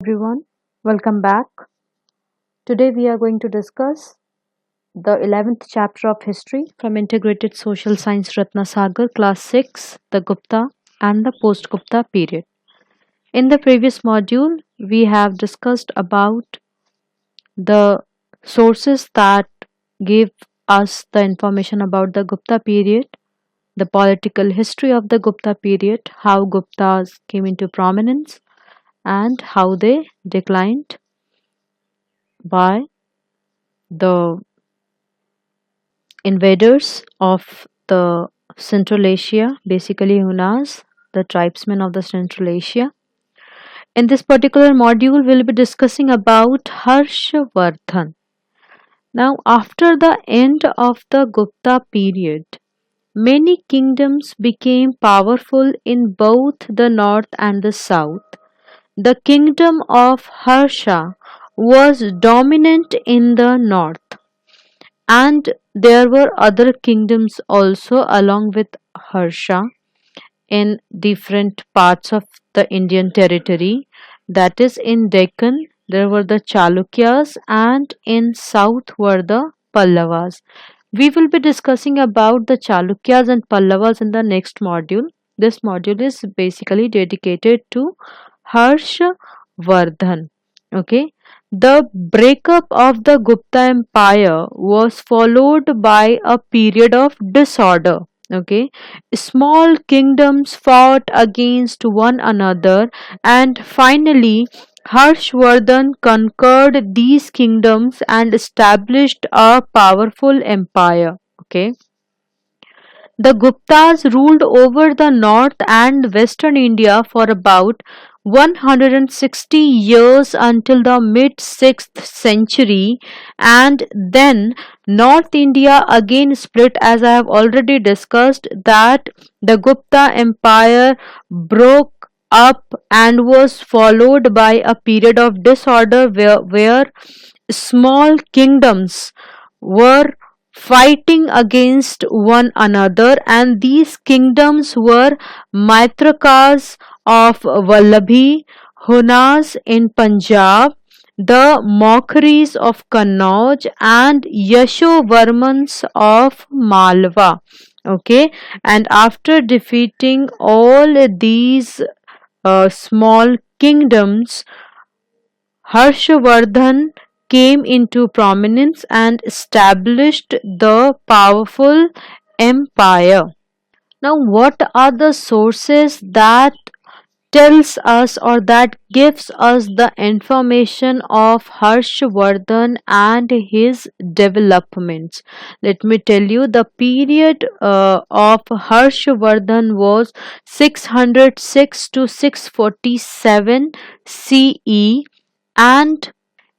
Everyone, welcome back. Today we are going to discuss the 11th chapter of history from Integrated Social Science Ratna Sagar, class 6, the Gupta and the post Gupta period. In the previous module, we have discussed about the sources that give us the information about the Gupta period, the political history of the Gupta period, how Guptas came into prominence, and how they declined by the invaders of the Central Asia, basically Hunas, the tribesmen of the Central Asia. In this particular module, we'll be discussing about Harshavardhan. Now, after the end of the Gupta period, many kingdoms became powerful in both the north and the south. The kingdom of Harsha was dominant in the north, and there were other kingdoms also along with Harsha in different parts of the Indian territory. That is, in Deccan, there were the Chalukyas, and in south were the Pallavas. We will be discussing about the Chalukyas and Pallavas in the next module. This module is basically dedicated to Harshavardhan. Okay. The breakup of the Gupta Empire was followed by a period of disorder. Okay, small kingdoms fought against one another, and finally, Harshvardhan conquered these kingdoms and established a powerful empire. Okay. The Guptas ruled over the north and western India for about 160 years until the mid 6th century, and then North India again split, as I have already discussed, that the Gupta Empire broke up and was followed by a period of disorder where small kingdoms were fighting against one another, and these kingdoms were Maitrakas of Vallabhi, Hunas in Punjab, the Mokharis of Kannauj, and Yashovarmans of Malwa. Okay, and after defeating all these small kingdoms, Harshavardhan came into prominence and established the powerful empire. Now, what are the sources that tells us or that gives us the information of Harshavardhan and his developments? Let me tell you, the period of Harshavardhan was 606 to 647 CE, and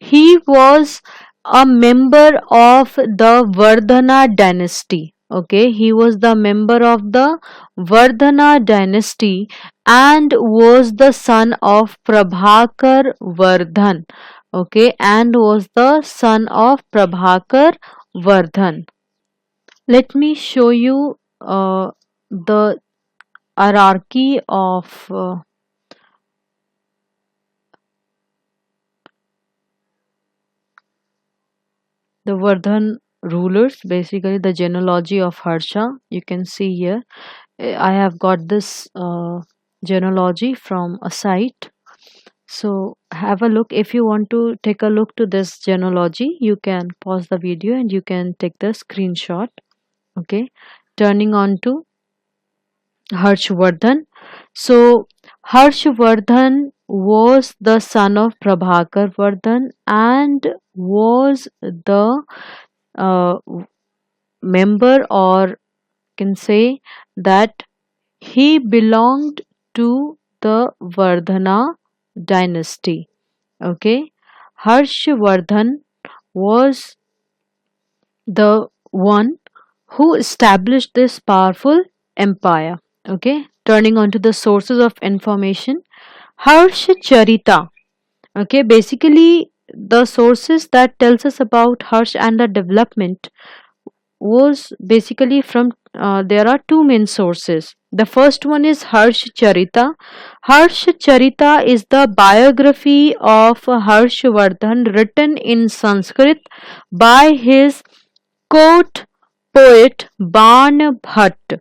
he was a member of the Vardhana dynasty. Okay, he was the member of the Vardhana dynasty and was the son of Prabhakar Vardhan. Okay, and was the son of Prabhakar Vardhan. Let me show you the hierarchy of the Vardhan rulers, basically the genealogy of Harsha. You can see here. I have got this genealogy from a site. So have a look. If you want to take a look to this genealogy, you can pause the video and you can take the screenshot. Okay. Turning on to Harshavardhan. So Harshavardhan was the son of Prabhakar Vardhan and was the uh, member, or can say that he belonged to the Vardhana dynasty. Okay, Harshavardhan was the one who established this powerful empire. Okay, turning on to the sources of information. Harshacharita. Okay, basically the sources that tells us about Harsh and the development was basically from there are two main sources. The first one is Harshavardhan. Harshavardhan is the biography of Harshavardhan written in Sanskrit by his court poet Ban Bhatt.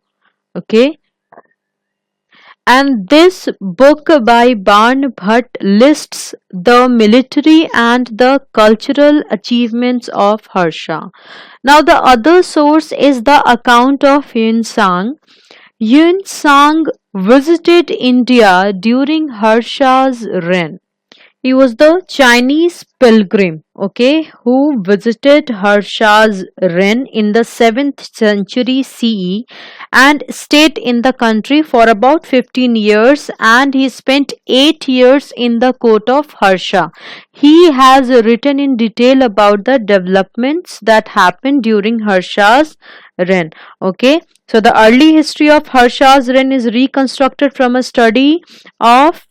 Okay, and this book by Ban Bhatt lists the military and the cultural achievements of Harsha. Now, the other source is the account of Yun Sang. Yun Sang visited India during Harsha's reign. He was the Chinese pilgrim, okay, who visited Harsha's reign in the 7th century CE and stayed in the country for about 15 years, and he spent 8 years in the court of Harsha. He has written in detail about the developments that happened during Harsha's reign. Okay, so the early history of Harsha's reign is reconstructed from a study of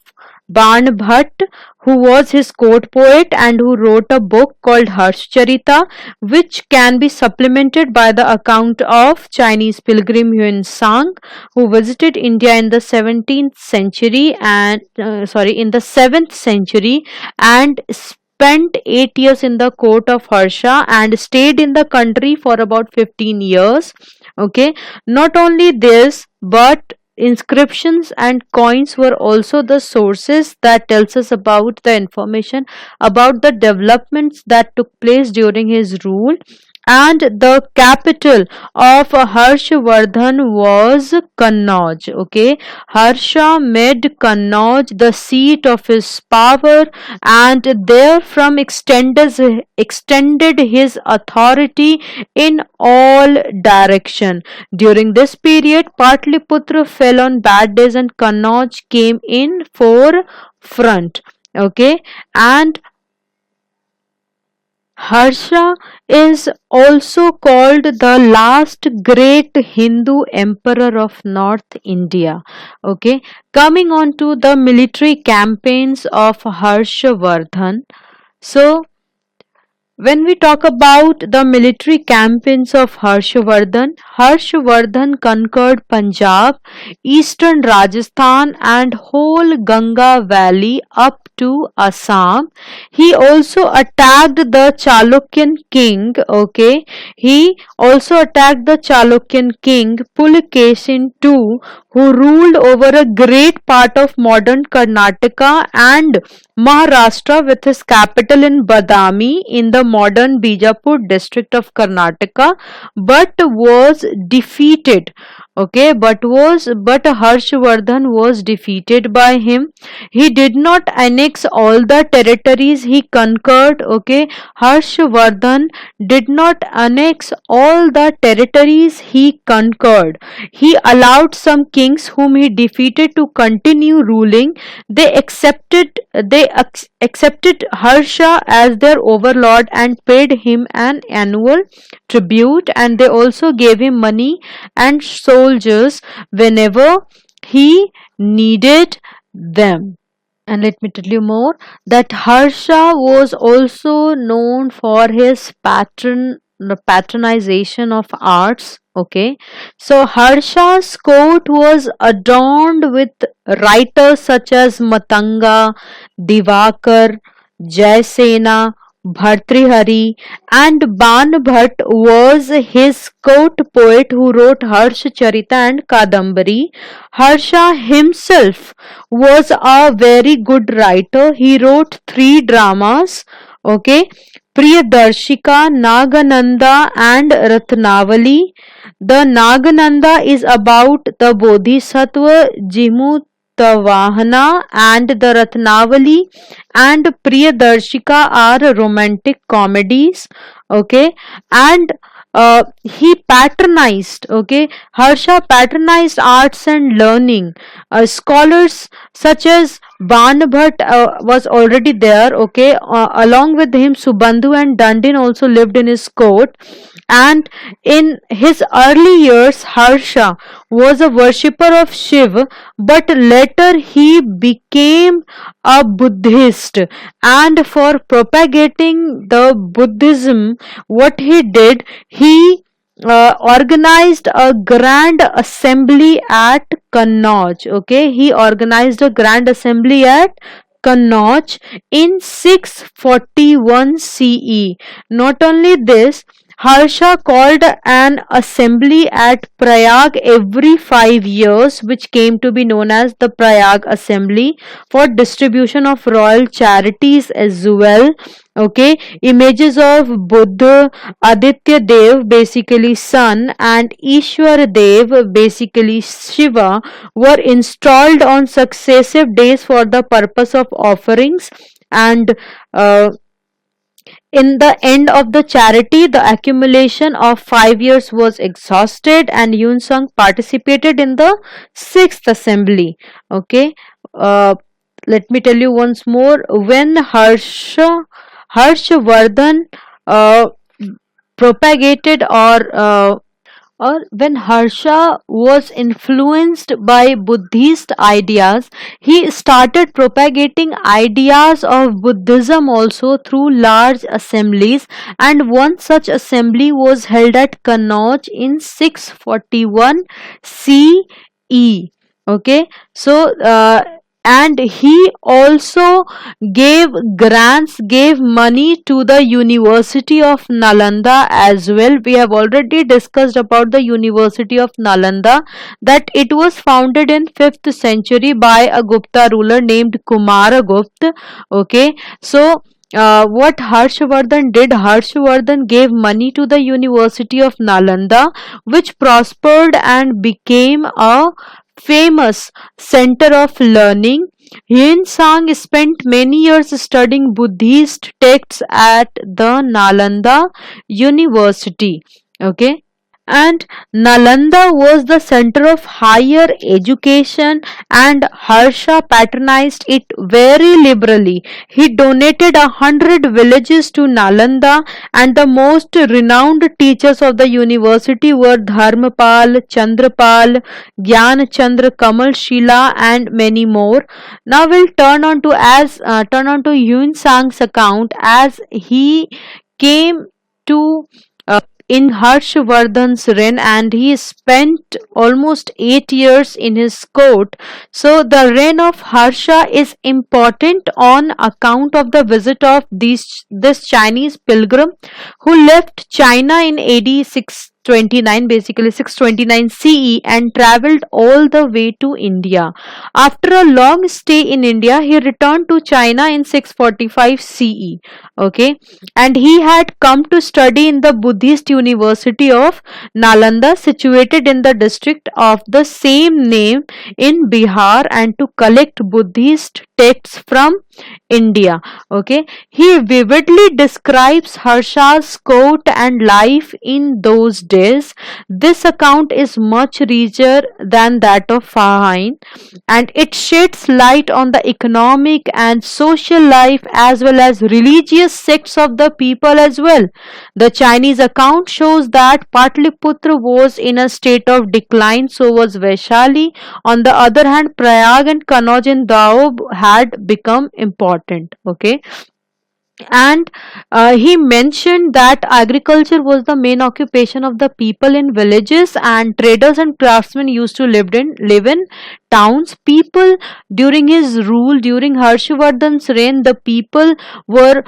Ban Bhatt, who was his court poet and who wrote a book called Harshavardhan, which can be supplemented by the account of Chinese pilgrim Yun Sang, who visited India in the 17th century and in the 7th century and spent 8 years in the court of Harsha and stayed in the country for about 15 years. Okay, not only this, but inscriptions and coins were also the sources that tells us about the information about the developments that took place during his rule. And the capital of Harshavardhan was Kannauj. Okay, Harsha made Kannauj the seat of his power and therefrom extended his authority in all direction. During this period, Patliputra fell on bad days and Kannauj came in forefront. Okay, and Harsha is also called the last great Hindu emperor of North India. Okay, coming on to the military campaigns of Harshavardhan. So, when we talk about the military campaigns of Harshavardhan, Harshavardhan conquered Punjab, eastern Rajasthan, and whole Ganga valley up to Assam. He also attacked the Chalukyan king. Okay, he also attacked the Chalukyan king Pulikesin II, who ruled over a great part of modern Karnataka and Maharashtra with his capital in Badami in the modern Bijapur district of Karnataka, but was defeated. Okay, but Harshavardhan was defeated by him. He did not annex all the territories he conquered. Okay, Harshavardhan did not annex all the territories he conquered. He allowed some kings whom he defeated to continue ruling. They accepted Harsha as their overlord and paid him an annual tribute, and they also gave him money and soldiers whenever he needed them. And let me tell you more that Harsha was also known for his patronization of arts. Okay, so Harsha's court was adorned with writers such as Matanga, Divakar, Jaisena, Bhartrihari, and Banbhat was his court poet who wrote Harshavardhan and Kadambari. Harsha himself was a very good writer. He wrote 3 dramas. Okay, Priyadarshika, Nagananda, and Ratnavali. The Nagananda is about the Bodhisattva Jimutavahana, and the Ratnavali and Priyadarshika are romantic comedies. Okay, and he patronized, okay, Harsha patronized arts and learning. Scholars such as Banbhat was already there. Okay, along with him Subandhu and Dandin also lived in his court. And in his early years, Harsha was a worshipper of Shiv, but later he became a Buddhist. And for propagating the Buddhism, what he did, he organized a grand assembly at Kannauj. Okay, he organized a grand assembly at Kannauj in 641 CE. Not only this, Harsha called an assembly at Prayag every 5 years, which came to be known as the Prayag Assembly, for distribution of royal charities as well. Okay, images of Buddha, Aditya Dev, basically sun, and Ishwar Dev, basically Shiva, were installed on successive days for the purpose of offerings. And uh, in the end of the charity, the accumulation of 5 years was exhausted, and Yun Sung participated in the sixth assembly. Okay, uh, let me tell you once more. When Harshavardhan uh, propagated or when Harsha was influenced by Buddhist ideas, he started propagating ideas of Buddhism also through large assemblies, and one such assembly was held at Kannauj in 641 CE. Okay, so and he also gave grants, gave money to the University of Nalanda as well. We have already discussed about the University of Nalanda, that it was founded in 5th century by a Gupta ruler named Kumaragupta. Okay, so what Harshavardhan did, Harshavardhan gave money to the University of Nalanda, which prospered and became a famous center of learning. Hien Sang spent many years studying Buddhist texts at the Nalanda University. Okay, and Nalanda was the center of higher education, and Harsha patronized it very liberally. He donated 100 villages to Nalanda, and the most renowned teachers of the university were Dharmapal, Chandrapal, Gyan Chandra, Kamal Shila, and many more. Now we'll turn on to Yun Sang's account as he came to in Harshavardhan's reign, and he spent almost 8 years in his court. So the reign of Harsha is important on account of the visit of this Chinese pilgrim who left China in AD 629, basically 629 CE, and traveled all the way to India. After a long stay in India, he returned to China in 645 CE. Okay, and he had come to study in the Buddhist University of Nalanda, situated in the district of the same name in Bihar, and to collect Buddhist texts from India. Okay, he vividly describes Harsha's court and life in those days. This account is much richer than that of Fahain, and it sheds light on the economic and social life as well as religious sects of the people as well. The Chinese account shows that Patliputra was in a state of decline, so was Vaishali. On the other hand, Prayag and Kannauj and Daob had become important. Okay, and he mentioned that agriculture was the main occupation of the people in villages, and traders and craftsmen used to live in towns. People during his rule, during Harshavardhan's reign, the people were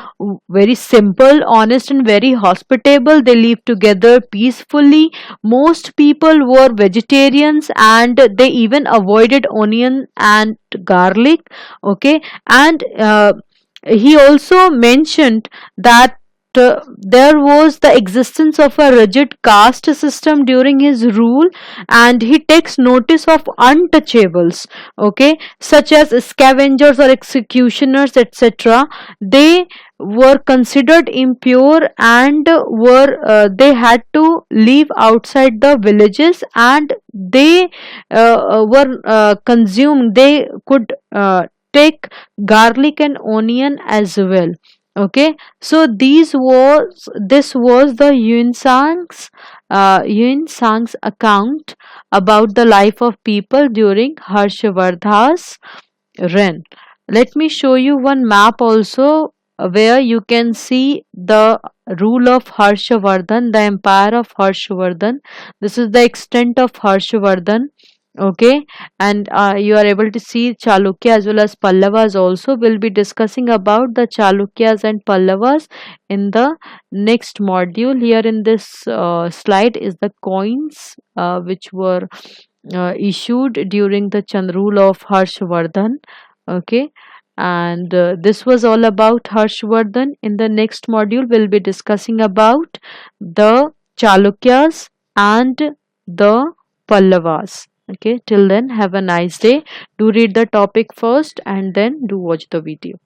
very simple, honest, and very hospitable. They lived together peacefully. Most people were vegetarians, and they even avoided onion and garlic. Okay, and he also mentioned that there was the existence of a rigid caste system during his rule, and he takes notice of untouchables, okay, such as scavengers or executioners, etc. They were considered impure, and they had to live outside the villages, and they were consumed. They could take garlic and onion as well. Okay, so this was the Yun Sang's account about the life of people during Harshavardhan's reign. Let me show you one map also where you can see the rule of Harshavardhan, the empire of Harshavardhan. This is the extent of Harshavardhan. Okay, and you are able to see Chalukya as well as Pallavas also. We'll be discussing about the Chalukyas and Pallavas in the next module. Here in this slide is the coins which were issued during the Chandrul of Harshavardhan. Okay, and this was all about Harshavardhan. In the next module, we'll be discussing about the Chalukyas and the Pallavas. Okay, till then, have a nice day. Do read the topic first and then do watch the video.